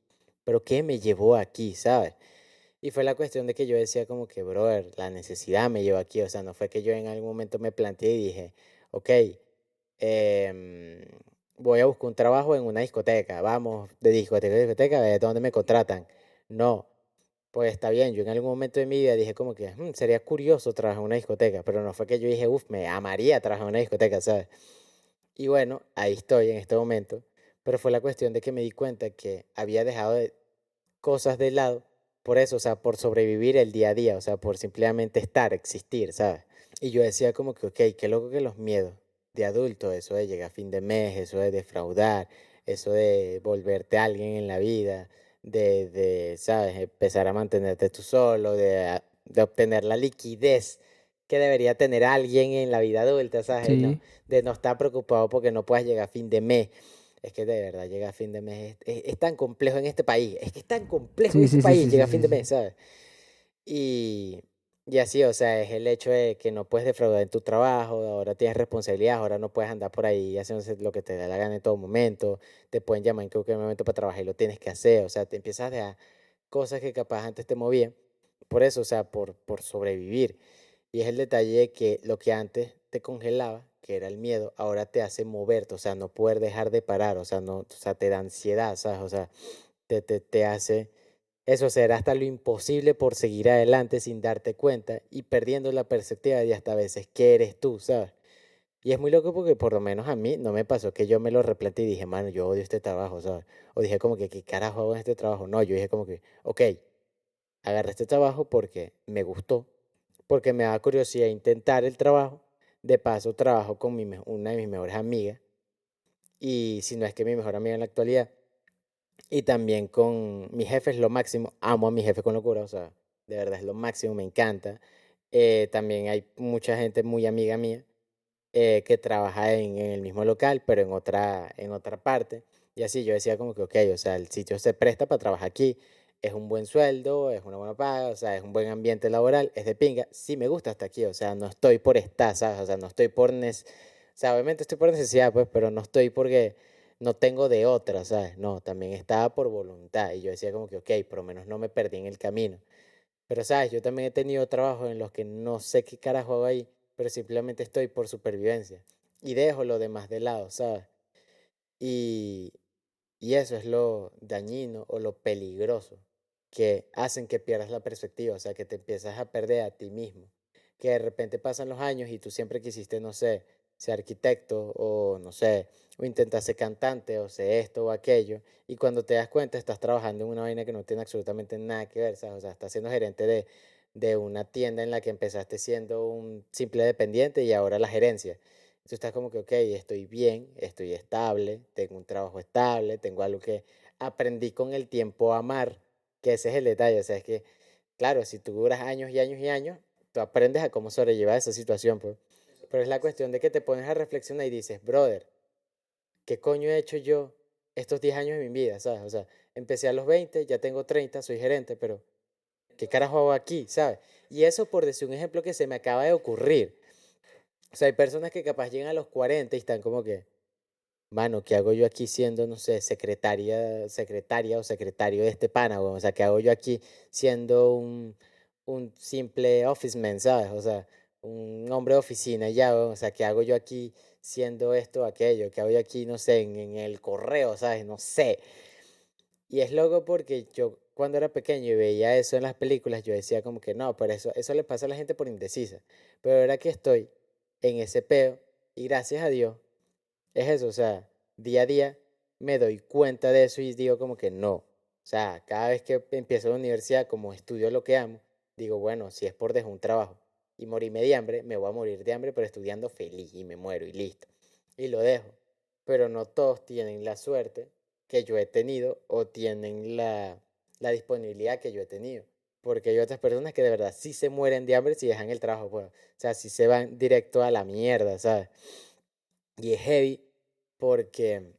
pero ¿qué me llevó aquí, sabes? Y fue la cuestión de que yo decía como que, brother, la necesidad me llevó aquí. O sea, no fue que yo en algún momento me planteé y dije, ok, em, voy a buscar un trabajo en una discoteca. Vamos, de discoteca a discoteca, a ver dónde me contratan. No, pues está bien. Yo en algún momento de mi vida dije como que sería curioso trabajar en una discoteca. Pero no fue que yo dije, uff, me amaría trabajar en una discoteca, ¿sabes? Y bueno, ahí estoy en este momento. Pero fue la cuestión de que me di cuenta que había dejado cosas de lado por eso, o sea, por sobrevivir el día a día, o sea, por simplemente estar, existir, ¿sabes? Y yo decía como que, ok, qué loco que los miedos de adulto, eso de llegar a fin de mes, eso de defraudar, eso de volverte alguien en la vida, ¿sabes? Empezar a mantenerte tú solo, de obtener la liquidez que debería tener alguien en la vida adulta, ¿sabes? No, sí, de no estar preocupado porque no puedas llegar a fin de mes. Es que de verdad llega a fin de mes. Es tan complejo en este país. Es que es tan complejo en sí, este sí, sí, país sí, sí, llega a fin sí, de sí. mes, ¿sabes? Y, y así, o sea, es el hecho de que no puedes defraudar en tu trabajo, ahora tienes responsabilidad, ahora no puedes andar por ahí haciendo lo que te da la gana en todo momento, te pueden llamar en cualquier momento para trabajar y lo tienes que hacer, o sea, te empiezas a dejar cosas que capaz antes te movían, por eso, o sea, por sobrevivir. Y es el detalle de que lo que antes te congelaba, que era el miedo, ahora te hace moverte, o sea, no poder dejar de parar, o sea, no, o sea, te da ansiedad, ¿sabes? O sea, te hace eso, hacer hasta lo imposible por seguir adelante sin darte cuenta y perdiendo la perspectiva de hasta a veces qué eres tú, ¿sabes? Y es muy loco porque por lo menos a mí no me pasó que yo me lo replanteé y dije, mano, yo odio este trabajo, ¿sabes? O dije como que, ¿qué carajo hago en este trabajo? No, yo dije como que, ok, agarré este trabajo porque me gustó, porque me da curiosidad intentar el trabajo. De paso, trabajo con una de mis mejores amigas, y si no es que mi mejor amiga en la actualidad, y también con mi jefe es lo máximo. Amo a mi jefe con locura, o sea, de verdad es lo máximo, me encanta. También hay mucha gente muy amiga mía que trabaja en el mismo local, pero en otra parte. Y así yo decía como que, ok, o sea, el sitio se presta para trabajar aquí, es un buen sueldo, es una buena paga, o sea, es un buen ambiente laboral, es de pinga. Sí me gusta hasta aquí, o sea, no estoy por estar, ¿sabes? O sea, no estoy o sea, obviamente estoy por necesidad, pues, pero no estoy porque no tengo de otra, ¿sabes? No, también estaba por voluntad. Y yo decía como que, ok, por lo menos no me perdí en el camino. Pero, ¿sabes? Yo también he tenido trabajos en los que no sé qué carajo hago ahí, pero simplemente estoy por supervivencia. Y dejo lo demás de lado, ¿sabes? Y, y eso es lo dañino o lo peligroso, que hacen que pierdas la perspectiva, o sea, que te empiezas a perder a ti mismo. Que de repente pasan los años y tú siempre quisiste, no sé, ser arquitecto o no sé, o intentar ser cantante o ser esto o aquello. Y cuando te das cuenta estás trabajando en una vaina que no tiene absolutamente nada que ver, ¿sabes? O sea, estás siendo gerente de una tienda en la que empezaste siendo un simple dependiente y ahora la gerencia. Tú estás como que, ok, estoy bien, estoy estable, tengo un trabajo estable, tengo algo que aprendí con el tiempo a amar, que ese es el detalle. O sea, es que, claro, si tú duras años y años y años, tú aprendes a cómo sobrellevar esa situación, pues. Pero es la cuestión de que te pones a reflexionar y dices, brother, ¿qué coño he hecho yo estos 10 años de mi vida, sabes? O sea, empecé a los 20, ya tengo 30, soy gerente, pero ¿qué carajo hago aquí, sabes? Y eso por decir un ejemplo que se me acaba de ocurrir. O sea, hay personas que capaz llegan a los 40 y están como que, mano, ¿qué hago yo aquí siendo, no sé, secretaria o secretario de este pana, weón? O sea, ¿qué hago yo aquí siendo un simple office man, ¿sabes? O sea, un hombre de oficina ya, weón. O sea, ¿qué hago yo aquí siendo esto o aquello? ¿Qué hago yo aquí, no sé, en el correo, ¿sabes? No sé. Y es loco porque yo cuando era pequeño y veía eso en las películas, yo decía como que no, pero eso le pasa a la gente por indecisa. Pero ahora que estoy en ese peo, y gracias a Dios, es eso, o sea, día a día me doy cuenta de eso y digo como que no. O sea, cada vez que empiezo la universidad, como estudio lo que amo, digo, bueno, si es por dejar un trabajo y morirme de hambre, me voy a morir de hambre, pero estudiando feliz y me muero y listo. Y lo dejo. Pero no todos tienen la suerte que yo he tenido o tienen la disponibilidad que yo he tenido. Porque hay otras personas que de verdad sí se mueren de hambre si dejan el trabajo, pues. O sea, si se van directo a la mierda, ¿sabes? Y es heavy porque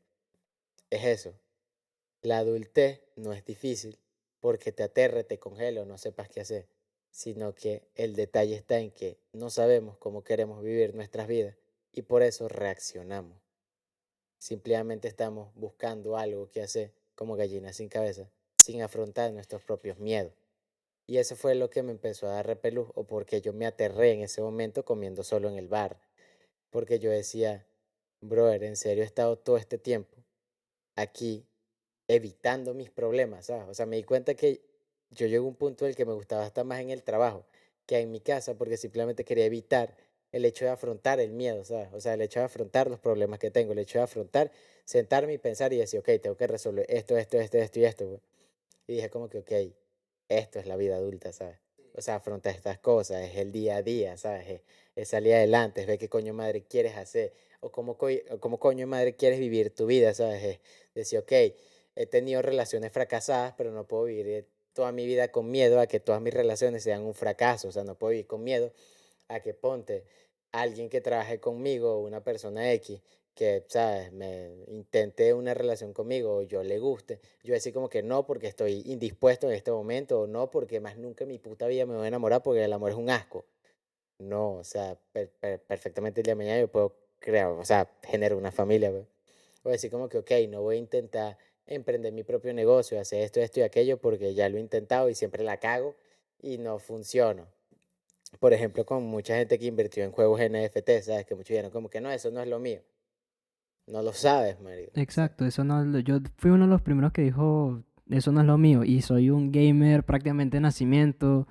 es eso. La adultez no es difícil porque te aterre, te congela o no sepas qué hacer, sino que el detalle está en que no sabemos cómo queremos vivir nuestras vidas y por eso reaccionamos. Simplemente estamos buscando algo que hacer como gallinas sin cabeza, sin afrontar nuestros propios miedos. Y eso fue lo que me empezó a dar repelús o porque yo me aterré en ese momento comiendo solo en el bar. Porque yo decía, brother, en serio he estado todo este tiempo aquí evitando mis problemas, ¿sabes? O sea, me di cuenta que yo llegué a un punto en el que me gustaba estar más en el trabajo que en mi casa porque simplemente quería evitar el hecho de afrontar el miedo, ¿sabes? O sea, el hecho de afrontar los problemas que tengo, el hecho de afrontar, sentarme y pensar y decir, ok, tengo que resolver esto y esto, güey. Y dije como que, ok, esto es la vida adulta, ¿sabes? O sea, afrontar estas cosas, es el día a día, ¿sabes? Es salir adelante, es ver qué coño madre quieres hacer, o cómo coño madre quieres vivir tu vida, ¿sabes? Es decir, ok, he tenido relaciones fracasadas, pero no puedo vivir toda mi vida con miedo a que todas mis relaciones sean un fracaso, o sea, no puedo vivir con miedo a que ponte alguien que trabaje conmigo, una persona X, que, ¿sabes? Me intente una relación conmigo o yo le guste, yo decir como que no porque estoy indispuesto en este momento o no porque más nunca en mi puta vida me voy a enamorar porque el amor es un asco. No, o sea, perfectamente el día de mañana yo puedo crear, o sea, generar una familia, pues. O decir como que, ok, no voy a intentar emprender mi propio negocio, hacer esto y aquello porque ya lo he intentado y siempre la cago y no funciona. Por ejemplo, con mucha gente que invirtió en juegos NFT, ¿sabes? Que muchos dijeron como que no, eso no es lo mío. No lo sabes, marido. O sea, Exacto, eso no, yo fui uno de los primeros que dijo, eso no es lo mío, y soy un gamer prácticamente de nacimiento,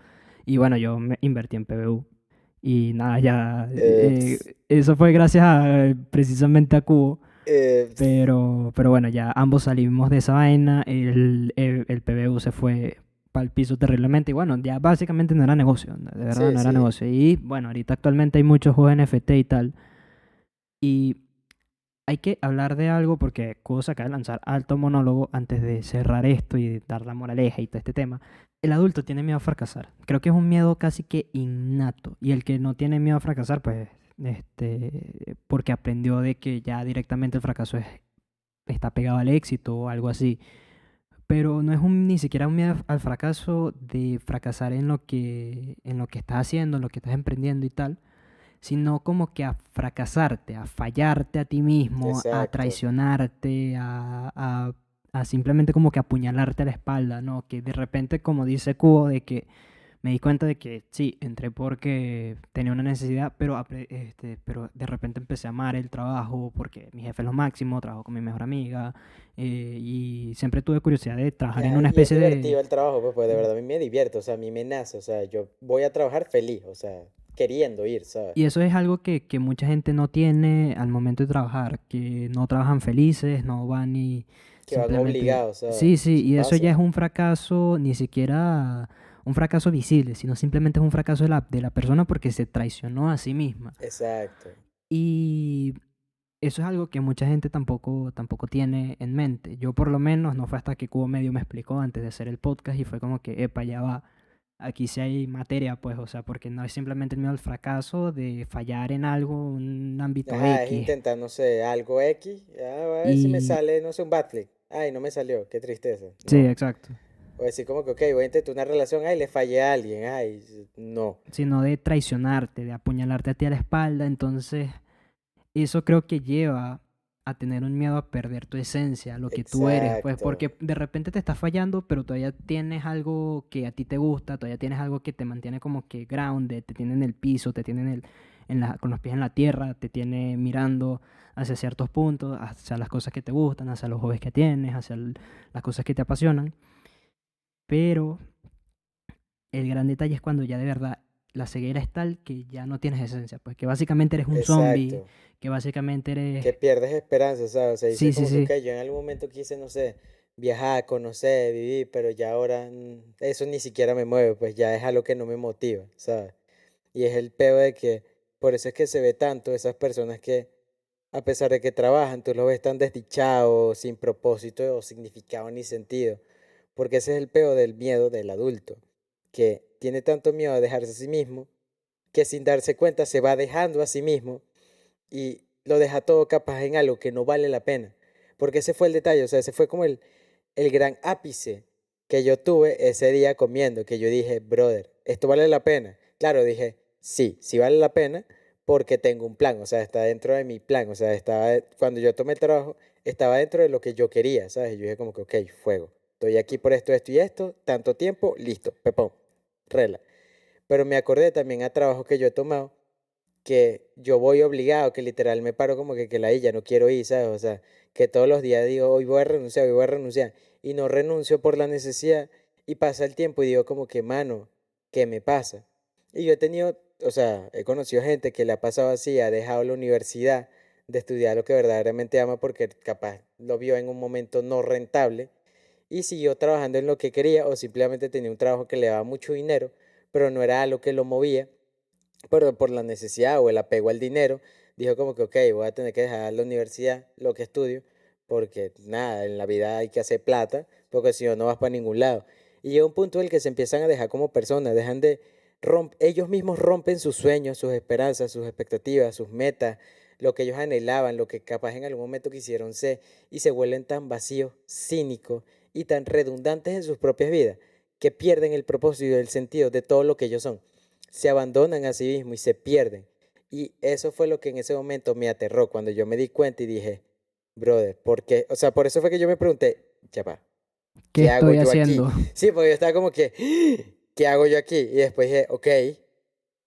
y bueno, yo me invertí en PBU, y nada, ya, ps, eso fue gracias a, precisamente a Cubo, ps, pero bueno, ya ambos salimos de esa vaina, el PBU se fue para el piso terriblemente, y bueno, ya básicamente no era negocio, de verdad sí, no era sí. negocio, y bueno, ahorita actualmente hay muchos juegos NFT y tal, y hay que hablar de algo porque Kubo se acaba de lanzar alto monólogo antes de cerrar esto y dar la moraleja y todo este tema. El adulto tiene miedo a fracasar. Creo que es un miedo casi que innato. Y el que no tiene miedo a fracasar, pues, porque aprendió de que ya directamente el fracaso está pegado al éxito o algo así. Pero no es ni siquiera un miedo al fracaso de fracasar en lo que estás haciendo, en lo que estás emprendiendo y tal, sino como que a fracasarte, a fallarte a ti mismo, a Exacto. traicionarte, a simplemente como que apuñalarte a la espalda, ¿no? Que de repente, como dice Cubo, de que me di cuenta de que sí, entré porque tenía una necesidad, pero, pero de repente empecé a amar el trabajo porque mi jefe es lo máximo, trabajo con mi mejor amiga, y siempre tuve curiosidad de trabajar en una Y es especie de... divertido el trabajo, pues de verdad a mí me divierte, o sea, a mí me nace, o sea, yo voy a trabajar feliz, o sea, queriendo ir, ¿sabes? Y eso es algo que mucha gente no tiene al momento de trabajar, que no trabajan felices, no van y Que van simplemente... obligados, ¿sabes? Sí, sí, Eso y eso ya pasa. es un fracaso, ni siquiera un fracaso visible, sino simplemente es un fracaso de la persona porque se traicionó a sí misma. Exacto. Y eso es algo que mucha gente tampoco tiene en mente. Yo por lo menos, no fue hasta que Cubo Medio me explicó antes de hacer el podcast y fue como que, epa, ya va, aquí sí hay materia, pues, o sea, porque no es simplemente el miedo al fracaso de fallar en algo, un ámbito Ajá, es X. intentar, no sé, algo X, a ver si me Y sale, no sé, un backflip. Ay, no me salió, qué tristeza. sí, No. exacto. O decir como que, ok, voy a intentar una relación, ay, le fallé a alguien, ay, no. Sino de traicionarte, de apuñalarte a ti a la espalda, entonces eso creo que lleva a tener un miedo a perder tu esencia, lo que tú eres, pues Exacto, porque de repente te estás fallando, pero todavía tienes algo que a ti te gusta, todavía tienes algo que te mantiene como que grounded, te tiene en el piso, te tiene con los pies en la tierra, te tiene mirando hacia ciertos puntos, hacia las cosas que te gustan, hacia los hobbies que tienes, hacia las cosas que te apasionan, pero el gran detalle es cuando ya de verdad la ceguera es tal que ya no tienes esencia, pues que básicamente eres un zombie, exacto. que básicamente eres... Que pierdes esperanza, ¿sabes? O sea, dices Sí, sí, como que, ok, sí. yo en algún momento quise, no sé, viajar, conocer, vivir, pero ya ahora eso ni siquiera me mueve, pues ya es algo que no me motiva, ¿sabes? Y es el peo de que, por eso es que se ve tanto esas personas que, a pesar de que trabajan, tú los ves tan desdichados, sin propósito o significado ni sentido, porque ese es el peo del miedo del adulto, que tiene tanto miedo a dejarse a sí mismo, que sin darse cuenta se va dejando a sí mismo y lo deja todo capaz en algo que no vale la pena. Porque ese fue el detalle, o sea, ese fue como el gran ápice que yo tuve ese día comiendo, que yo dije, brother, ¿esto vale la pena? Claro, dije, sí, sí vale la pena porque tengo un plan, o sea, está dentro de mi plan, o sea, cuando yo tomé el trabajo, estaba dentro de lo que yo quería, ¿sabes? Y yo dije como que, ok, fuego, estoy aquí por esto, esto y esto, tanto tiempo, listo, pepón, rela. Pero me acordé también a trabajos que yo he tomado que yo voy obligado, que literal me paro como que la ya no quiero ir, ¿sabes? O sea, que todos los días digo, hoy voy a renunciar, hoy voy a renunciar, y no renuncio por la necesidad, y pasa el tiempo y digo como que, mano, ¿qué me pasa? Y yo he tenido, o sea, he conocido gente que le ha pasado así, ha dejado la universidad de estudiar lo que verdaderamente ama porque capaz lo vio en un momento no rentable y siguió trabajando en lo que quería o simplemente tenía un trabajo que le daba mucho dinero, pero no era lo que lo movía pero por la necesidad o el apego al dinero, dijo como que, ok, voy a tener que dejar la universidad, lo que estudio, porque nada, en la vida hay que hacer plata, porque si no, no vas para ningún lado. Y llega un punto en el que se empiezan a dejar como personas, dejan de, ellos mismos rompen sus sueños, sus esperanzas, sus expectativas, sus metas, lo que ellos anhelaban, lo que capaz en algún momento quisieron ser, y se vuelven tan vacíos, cínicos y tan redundantes en sus propias vidas, que pierden el propósito y el sentido de todo lo que ellos son se abandonan a sí mismos y se pierden. Y eso fue lo que en ese momento me aterró, cuando yo me di cuenta y dije, brother, ¿por qué? O sea, por eso fue que yo me pregunté, ya va, ¿Qué ¿qué hago estoy yo aquí? haciendo? Sí, porque yo estaba como que, ¿qué hago yo aquí? Y después dije, ok,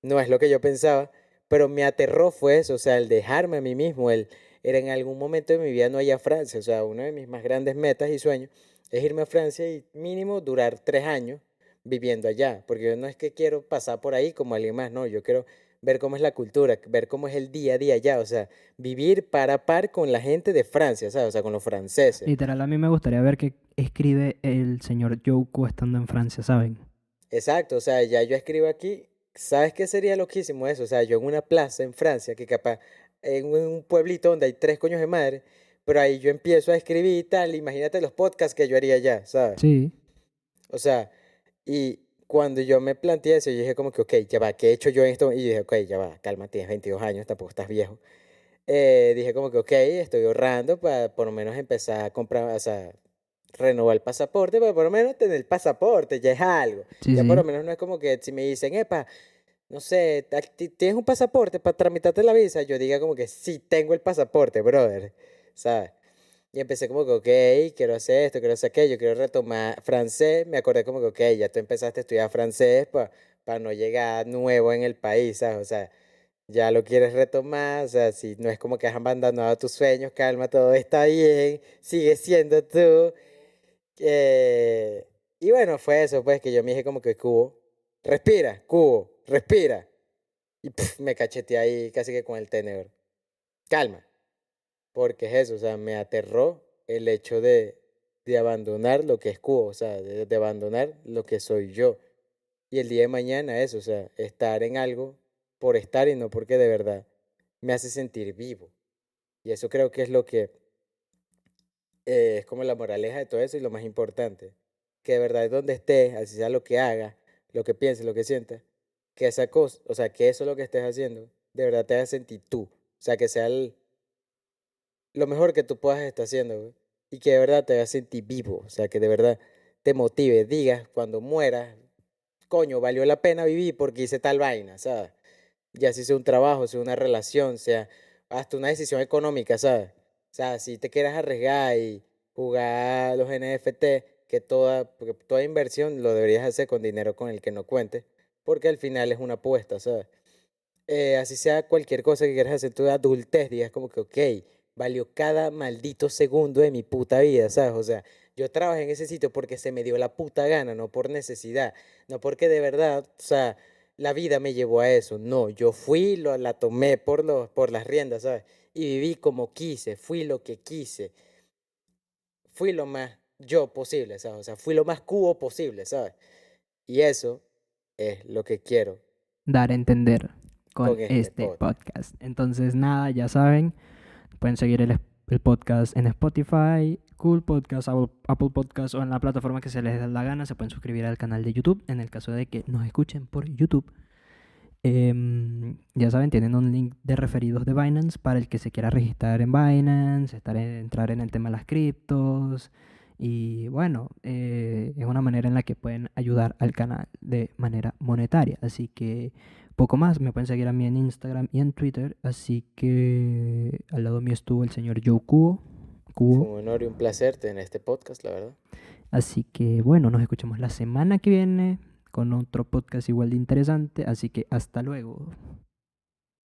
no es lo que yo pensaba, pero me aterró fue eso, o sea, el dejarme a mí mismo, el era en algún momento de mi vida no ir a Francia, o sea, una de mis más grandes metas y sueños es irme a Francia y mínimo durar 3 años viviendo allá, porque yo no es que quiero pasar por ahí como alguien más, no, yo quiero ver cómo es la cultura, ver cómo es el día a día allá, o sea, vivir par a par con la gente de Francia, ¿sabes? O sea, con los franceses. Literal, a mí me gustaría ver qué escribe el señor Jouko estando en Francia, ¿saben? Exacto, o sea, ya yo escribo aquí, ¿sabes qué sería loquísimo eso? O sea, yo en una plaza en Francia, que capaz, en un pueblito donde hay 3 coños de madre, pero ahí yo empiezo a escribir y tal, imagínate los podcasts que yo haría ya, ¿sabes? Sí, O sea, y cuando yo me planteé eso, yo dije como que, ok, ya va, ¿qué he hecho yo en esto? Y dije, ok, ya va, calma, tienes 22 años, tampoco estás viejo. Dije como que, ok, estoy ahorrando para por lo menos empezar a comprar, o sea, renovar el pasaporte, para por lo menos tener el pasaporte, ya es algo. sí, Ya por lo sí. menos no es como que si me dicen, epa, no sé, ¿tienes un pasaporte para tramitarte la visa? Yo diga como que sí tengo el pasaporte, brother, ¿sabes? Y empecé como que, ok, quiero hacer esto, quiero hacer aquello, quiero retomar francés. Me acordé como que, ok, ya tú empezaste a estudiar francés para no llegar nuevo en el país, ¿sabes? O sea, ya lo quieres retomar, o sea, si no es como que has abandonado tus sueños, calma, todo está bien, sigue siendo tú. Y bueno, fue eso, pues, que yo me dije como que cubo, respira. Y me cacheteé ahí casi que con el tenedor. Calma, porque es eso, o sea, me aterró el hecho de abandonar lo que es cubo, o sea, de abandonar lo que soy yo. Y el día de mañana eso, o sea, estar en algo por estar y no porque de verdad me hace sentir vivo. Y eso creo que es lo que es como la moraleja de todo eso y lo más importante. Que de verdad es donde estés, así sea lo que hagas, lo que pienses, lo que sientas, que esa cosa, o sea, que eso lo que estés haciendo, de verdad te haga sentir tú. O sea, que sea lo mejor que tú puedas estar haciendo, güey. Y que de verdad te haga sentir vivo. O sea, que de verdad te motive. Digas cuando mueras, coño, valió la pena vivir porque hice tal vaina, ¿sabes? Ya si sea un trabajo, sea una relación, sea hasta una decisión económica, ¿sabes? O sea, si te quieres arriesgar y jugar los NFT, porque toda inversión lo deberías hacer con dinero con el que no cuentes, porque al final es una apuesta, ¿sabes? Así sea cualquier cosa que quieras hacer en tu adultez, digas como que, ok, valió cada maldito segundo de mi puta vida, ¿sabes? O sea, yo trabajé en ese sitio porque se me dio la puta gana, no por necesidad, no porque de verdad, o sea, la vida me llevó a eso, no, yo fui, la tomé por las riendas, ¿sabes? Y viví como quise, fui lo que quise, fui lo más yo posible, ¿sabes? O sea, fui lo más cubo posible, ¿sabes? Y eso es lo que quiero Dar a entender con con este este pod. podcast. Entonces, nada, ya saben, pueden seguir el podcast en Spotify, Cool Podcast, Apple Podcast o en la plataforma que se les dé la gana. Se pueden suscribir al canal de YouTube en el caso de que nos escuchen por YouTube. Ya saben, tienen un link de referidos de Binance para el que se quiera registrar en Binance, entrar en el tema de las criptos. Y bueno, es una manera en la que pueden ayudar al canal de manera monetaria. Así que poco más, me pueden seguir a mí en Instagram y en Twitter. Así que al lado mío estuvo el señor Joe Cubo. Fue Cubo. un honor y un placer tener este podcast, la verdad. Así que bueno, nos escuchamos la semana que viene con otro podcast igual de interesante. Así que hasta luego.